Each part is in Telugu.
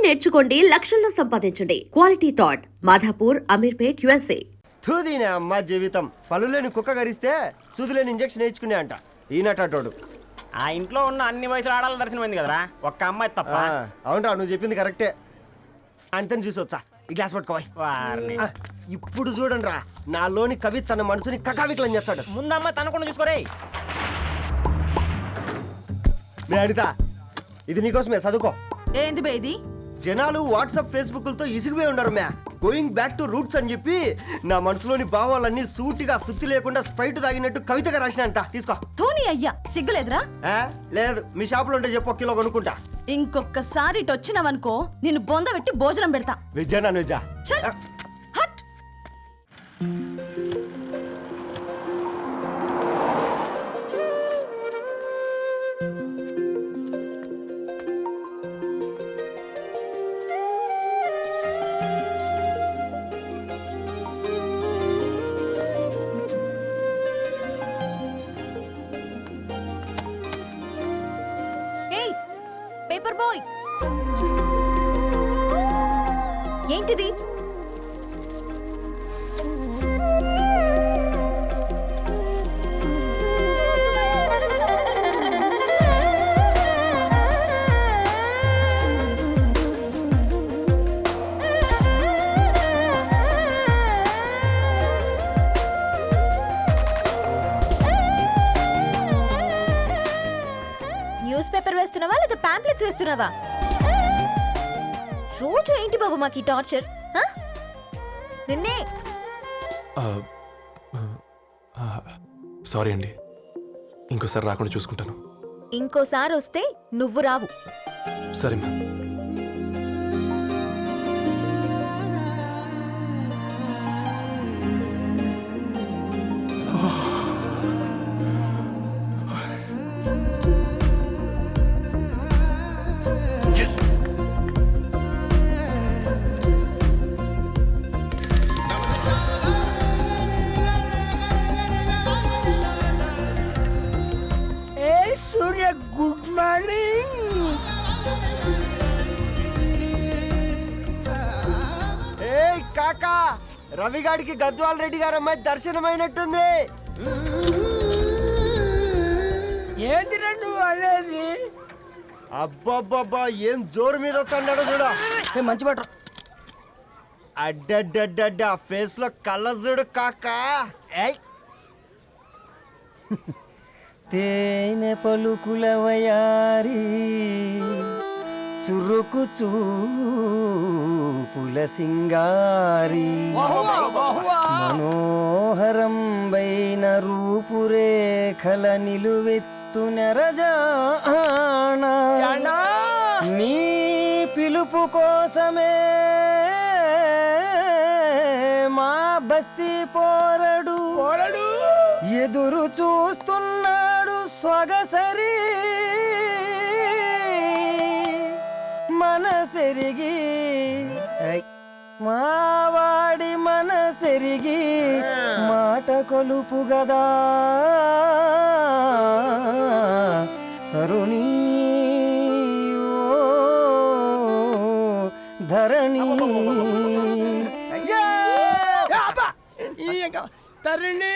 నేర్చుకోండి, లక్షల్లో సంపాదించండి. Quality thought Madhapur, Ameerpet, USA. తూదీనే అమ్మ జీవితం. పలులేని కుక్క గరిస్తే సూదులేని ఇంజక్షన్ వేయించుకునే అంట ఈనటోడు. ఆ ఇంట్లో ఉన్న అన్ని వయసులో ఆడాలి దర్శనమైంది కదరా, ఒక్క అమ్మాయి తప్ప. అవునరా, నువ్వు చెప్పింది కరెక్టే. అంతని చూసొచ్చా ఈ గ్లాస్ పట్టుకోవాలి. ఇప్పుడు చూడండి రా, నాలోని కవి తన మనసుని కకావికలం చేస్తాడు. ముందు అమ్మాయి తనకుండా చూసుకోరే. అడితా, ఇది నీకోసమే, చదువుకో. ఏంది బే ఇది? జనాలు వాట్సాప్ ఫేస్బుక్లతో ఇసిగిపోయి ఉండరు మ్యా. గోయింగ్ బ్యాక్ టు రూట్స్ అని చెప్పి నా మనసులోని భావాలన్నీ సూటిగా సుత్తి లేకుండా స్ప్రైట్ తాగినట్టు కవితగా రాసిన అంట. తీసుకో. ధోని అయ్యా, సిగ్గులేదురా? లేదు, మీ షాప్ లో ఉంటే చెప్పు, 1 కిలో కొనుక్కుంటా. ఇంకొకసారి ఇటు వచ్చినావనుకో నిన్ను బొంద పెట్టి భోజనం పెడతా. వెజ్జా నాన్ వెజ్జా? హట్. పేపర్ బాయ్, ఏంటిది? న్యూస్ పేపర్ వేస్తున్నావా లేదా పాంప్లెట్స్ వేస్తున్నావా? రోజు ఏంటి బాబు మాకు ఈ టార్చర్? నిన్నే. సారీ అండి, ఇంకోసారి రాకుండా చూసుకుంటాను. ఇంకోసారి వస్తే నువ్వు రావు. సరే మ్యామ్. Good morning. ఏ కాకా, రవిగాడికి గద్వాల్ రెడ్డి గారు అమ్మాయి దర్శనమైనట్టుంది. ఏంది నువ్వు అనేది? అబ్బబ్బబ్బా, ఏం జోరు మీద వస్తాడు చూడ. మంచి మాట. అడ్డడ్డడ్డ ఫేస్ లో కళ్ళ చూడు కాకా. తేనె పలుకుల వయారి, చురుకు చూపుల సింగారి, మనోహరం బైన రూపురేఖల నిలువెత్తు నెరజానా, నీ పిలుపు కోసమే మా బస్తీ పోరడు ఎదురు చూస్తున్నాడు స్వగసరి. మనసెరిగి మావాడి మనసెరిగి మాట కొలుపు గదా తరుణీ ధరణి. తరుణి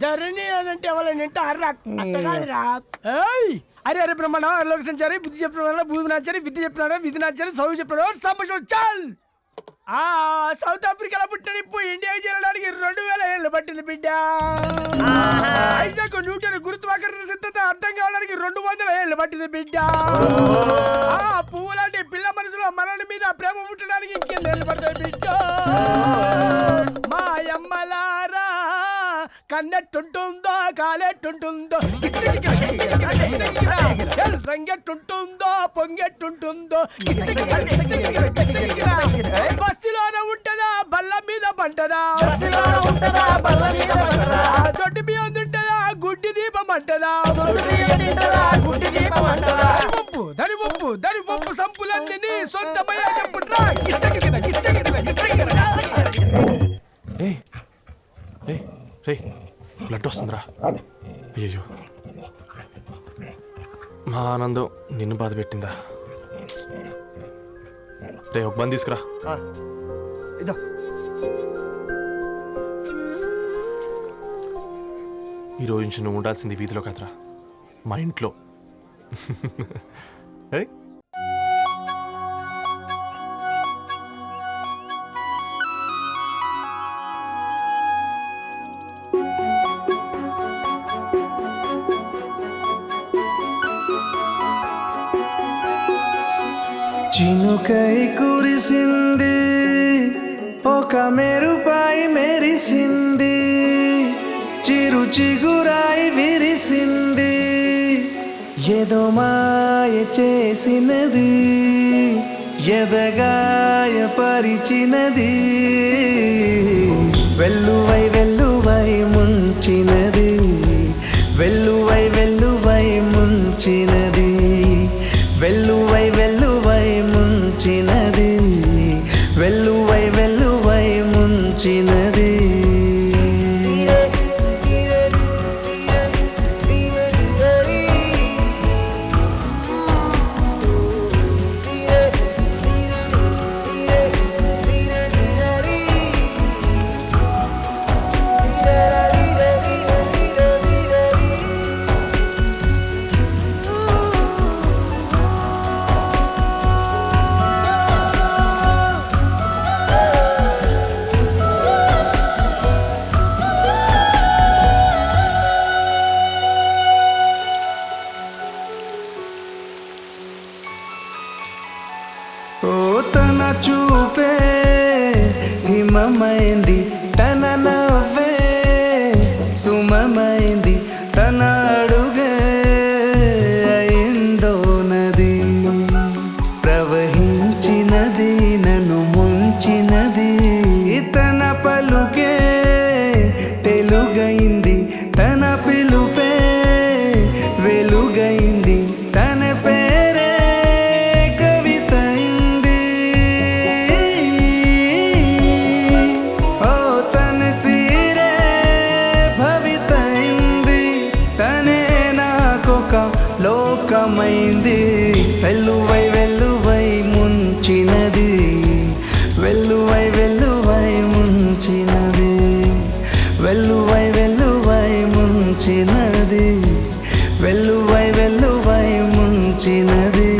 ధరణి అదంటే ఎవరైనా అట్ట కాదురా. అరే అరే బ్రహ్మణ లోక సంచారి, బుద్ధి చెప్పిన భూమి నాచారి, విద్య చెప్పినాడు విధి నాచారి, చదువు చెప్పినాడు సంభాషణ చాల్. సౌత్ ఆఫ్రికాలో పుట్టిన ఇప్పుడు ఇండియాకి చేరడానికి 2000 ఏళ్ళు పట్టింది బిడ్డ. ఐజాక్ న్యూటన్ గురుత్వాకర్షణ సిద్ధత అర్థం కావడానికి 200 ఏళ్ళు పట్టింది బిడ్డ. పువ్వు లాంటి పిల్ల మనసులో మనని మీద ప్రేమ పుట్టడానికి ఇంకెన్నేళ్ళు పడతాయి బిడ్డ. మా అమ్మలారా కన్నెట్టుంటుందో కాలెట్టుంటుందో, రంగెట్టుంటుందో పొంగెట్టుంటుందో, బస్తిలోనే ఉంటదా బల్ల మీద పంటదా, దొడ్డి బియ్యం తింటదా గుడ్డి దీపం అంటదా, దరి పప్పు సంపులన్నీ సొంతమయ్యా చెప్పుట్రా. బ్లడ్ వస్తుందిరా. అయ్యో, మా ఆనందం నిన్ను బాధ పెట్టిందా? రే ఒక బంద్ తీసుకురా. ఇదో ఈ రోజు నుంచి నువ్వు ఉండాల్సింది వీధిలో కాదురా, మా ఇంట్లో. ఏయ్, చినుకై కురిసింది, ఒక మెరుపై మెరిసింది, చిరు చిగురాయి విరిసింది, ఏదో మాయ చేసినది, ఎదగాయ పరిచినది, వెల్లువై వెల్లువై ముంచినది, వెల్లువై వెల్లువై ముంచినది, వెల్లువై వెల్లువై ముంచినది, వెల్లువై వెల్లువై ముంచినది. ఓ తన చూపే హిమమైంది, తన నవ్వే సుమమైంది, తన అడుగే అయిందో నది, ప్రవహించినది నన్ను ముంచినది, తన పలుకే తెలుగైంది, తన పిలుపే వెలుగైంది, తన పేరే కవితైంది. ఓ తన తీరే భవితైంది, తనే నాకొక లోకమైంది, వెల్లువై వెల్లువై ముంచినది, వెల్లువై వెల్లువై ముంచినది, వెల్లువై వెల్లువై ముంచినది, వెల్లువై వెల్లువై ముంచినది.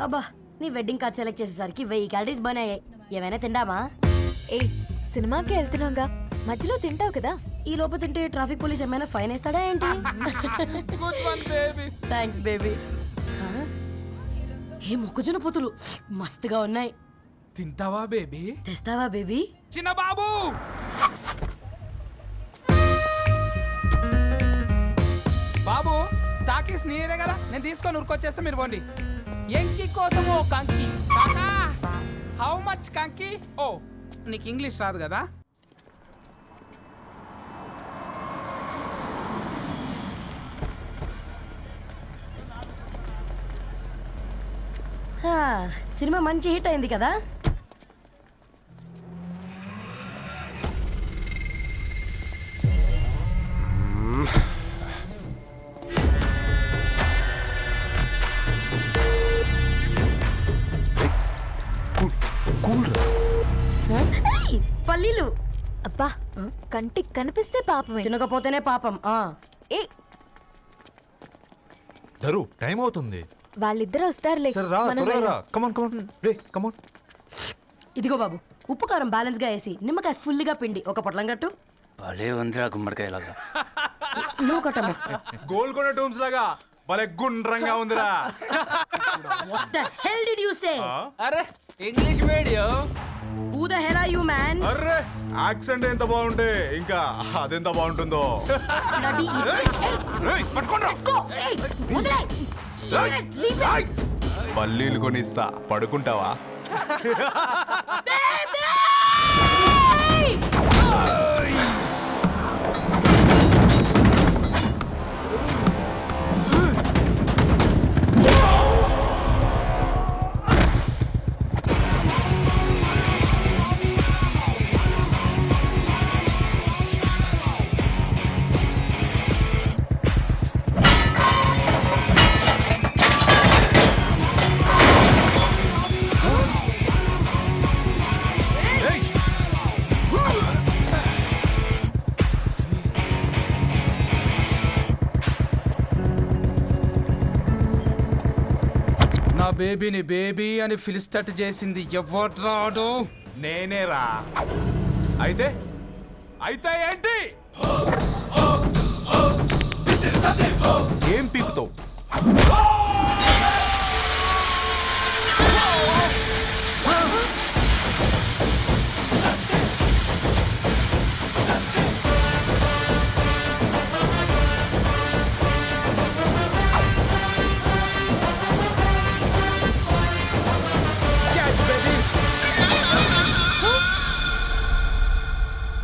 అబ్బా, నీ వెడ్డింగ్ కార్డ్ సెలెక్ట్ చేసేసరికి 1000 క్యాలరీస్ బర్న్ అయ్యాయి. ఏమైనా తిందామా? ఏ సినిమాకి వెళ్తున్నాగా, మధ్యలో తింటావు కదా. ఈ లోపు తింటే ట్రాఫిక్ పోలీస్ ఏమైనా ఫైన్ వేస్తాడా ఏంటి? Thanks baby. ఏ మొక్కజొన్న పొతులు మస్తుగా ఉన్నాయి. తింటావా బేబీ? తెస్తావా బేబీ? చిన్న బాబు, బాబు టాకీస్ నీరే కదా, నేను తీసుకొని ఉరికొచ్చేస్తా, మీరు పోండి. ఎంకి కోసం ఓ కంకి. కాకా, హౌ మచ్ కంకి? ఓ, నీకు ఇంగ్లీష్ రాదు కదా. సినిమా మంచి హిట్ అయింది కదా. పల్లీలు అబ్బా, కంటికి కనిపిస్తే పాపమే, తినకపోతేనే పాపం. ఏ ధరు టైం అవుతుంది. వాళ్ళిద్దరు వస్తారులే. సరే రా, మనం త్వరగా రా. వెళ్దాం. కమాన్ కమాన్ రే కమాన్. ఇదిగో బాబు, ఉప్పు కారం బ్యాలెన్స్ గా వేసి నిమ్మకాయ ఫుల్గా పిండి ఒక పొట్లం కట్టు. భలే ఉందిరా గుమ్మడికాయలాగా. నువ్వు కట్టమ్మా. గోల్కొండ టూమ్స్ లాగా భలే గుండ్రంగా ఉందిరా. What the hell did you say? అరే English medium. Who the hell are you, man? Array accent ఎంత బాగుంటే ఇంకా అదెంత బాగుంటుందో. Bloody రేయ్, పట్టుకోండ్రా. Hey, వదిలేయ్. Leave it. పల్లీలు కొనిస్తా, పడుకుంటావా? నా బేబీని బేబీ అని ఫిలిస్టట్ చేసింది ఎవడ్రాడు? నేనేరా. అయితే అయితే ఏంటి? ఏం పీకుతావు?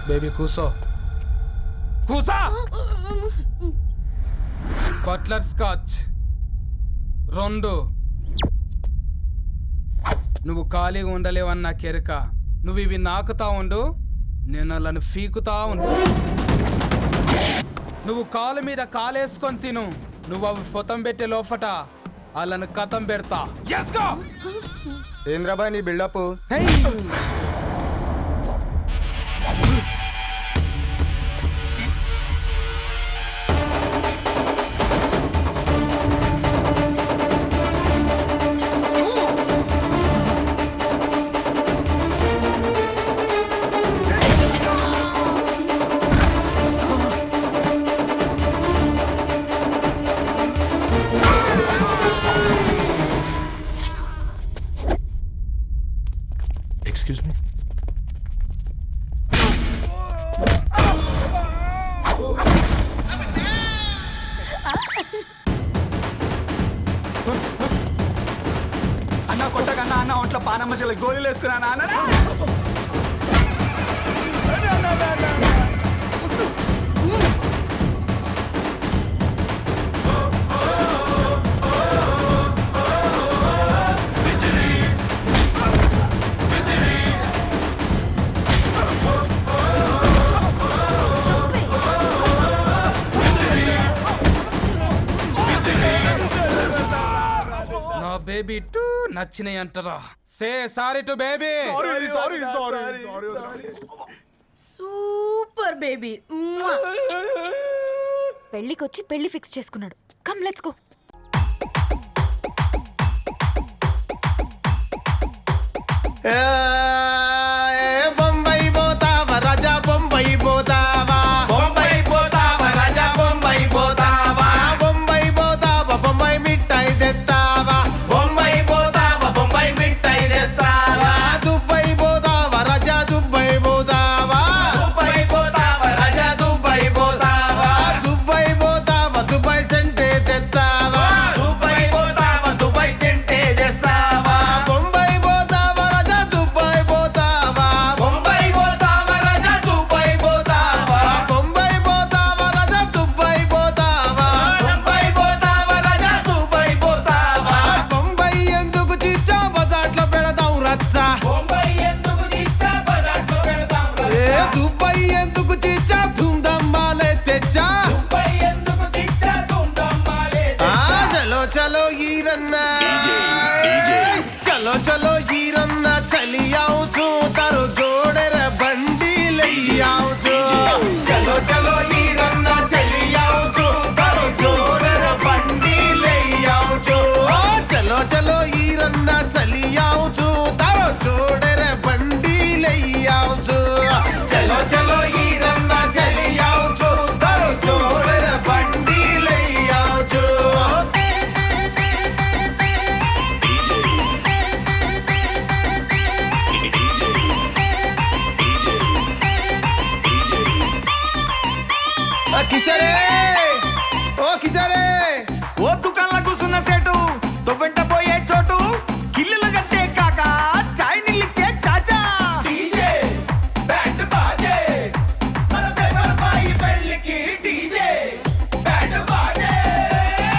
బేబీ కూసో. కూసా. Butler scotch 2. నువ్వు ఖాళీగా ఉండలేవని నా కెరక. నువ్వు ఇవి నాకుతా ఉండు, నేను అలాను ఫీకుతా ఉండు. నువ్వు కాలు మీద కాలేసుకొని తిను. నువ్వు అవి ఫొతం పెట్టే లోపట అలాను కథం పెడతా. ఏంద్రా బాయ్ నీ బిల్డప్? Excuse me. అన్న కొట్టకన్నా అన్న ఒంట్లో పానమ్మశల గోళీలు వేసుకున్నా అన్న. నా బేబీ టూ నచ్చినాయి అంటారా? Say sorry to baby. Super baby. పెళ్ళికొచ్చి పెళ్లి ఫిక్స్ చేసుకున్నాడు. Come let's go. బొంబాయి పోతావా రాజా, బొంబాయి పోతావా, బొంబాయి పోతావా రాజా, బొంబాయి పోతావా, బొంబాయి పోతావా, బొంబాయి మిఠాయి తెస్తావా, బొంబాయి పోతావా, బొంబాయి మిఠాయి తెస్తావా, దుబాయ్ పోతావా రాజా, దుబాయ్ పోతావా, దుబాయ్ పోతావా రాజా, దుబాయ్ పోతావా, దుబాయ్ పోతావా, దుబాయ్ సెంటే తెస్తావా, దుబాయ్ పోతావా, దుబాయ్ సెంటే తెస్తావా, బొంబాయి పోతావా రాజా, దుబాయ్ పోతావా, బొంబాయి పోతావా రాజా, దుబాయ్ పోతావా, బొంబాయి పోతావా రాజా, దుబాయ్ పోతావా, బొంబాయి పోతావా రాజా, దుబాయ్ పోతావా, బొంబాయి ఎందుకు చిచ్చా బజార్లో పెడతాం రచ్చా, బొంబాయి ఎందుకు చిచ్చా బజార్లో పెడతాం రచ్చా, దుబాయ్ ఎందుకు చిచ్చా ధూమ్ధామాలే తెచ్చా, దుబాయ్ ఎందుకు చిచ్చా ధూమ్ధామాలే తెచ్చా, చలో చలో ఈరన్నా, చలో చలో ఈరన్నా చలి आओ छू तारो जोड़े रे बंडी लई आओ छू, चलो चलो हीरन्ना चली आओ छू तारो जोड़े रे बंडी लई ఓ దుకాణంలో కూర్చున్న సేటు తొవ్వెంట పోయే చోటు కిల్లులు కట్టే కాక చాయ్ నీళ్ళిచ్చే చాచా డీజే బ్యాండ్ బాజే మన పేపర్ బాయి పెళ్ళికి డీజే బ్యాండ్ బాజే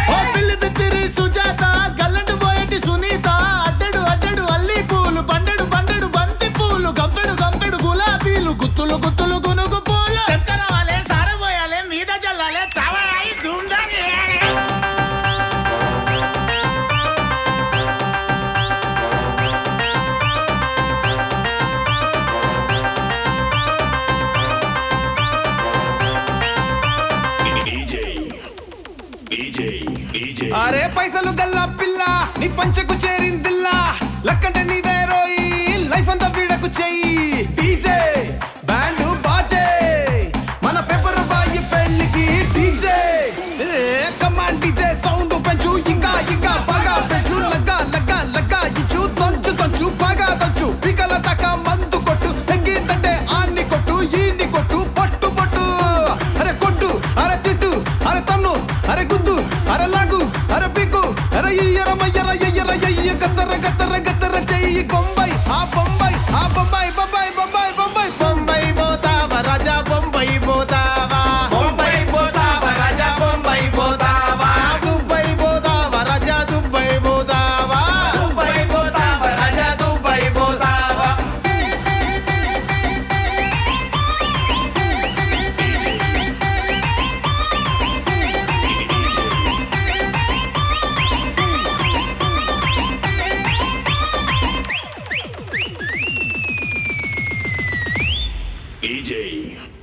ఓ పిల్లి బిత్తిరి సుజాత గల్లంటు పోయేటి సునీత అడ్డడు అడ్డడు అల్లి పూలు బండెడు బండెడు బంతి పూలు గంపెడు గంపెడు గులాబీలు గుత్తులు గుత్తులు గునుగు పూలు చక్కర వాలే సారబోయాలే మీద జల్లాలే తవాయి ధూమ్ధాం చేయాలి. అరే పైసలు గల్లా పిల్ల నీ పంచకు చేరిందిల్లా లక్కంటే నీదే రోయి లైఫ్ అంతా వీడకు చెయ్యి డీజే బ్యాండ్ బాజే మన పేపర్ బాయి పెళ్ళికి డీజే కమాండ్ డీజే సౌండ్ పెంచు ఇంకా ఇంకా బాగా పెంచు లగ్గా లగ్గా లగ్గా ఇచ్చు తంచు తంచు బాగా తంచు పికల దాకా మందు కొట్టు తగ్గిందంటే ఆన్ని కొట్టు ఈన్ని కొట్టు పట్టు పట్టు అరే కొట్టు అరే తిట్టు అరే తన్ను అరే గుద్దు అరే లాగు అరే పీకు అరే ఇయ్యర మయ్యర ఎయ్యర ఎయ్య గత్తర గత్తర గత్తర చెయ్యి కొంబ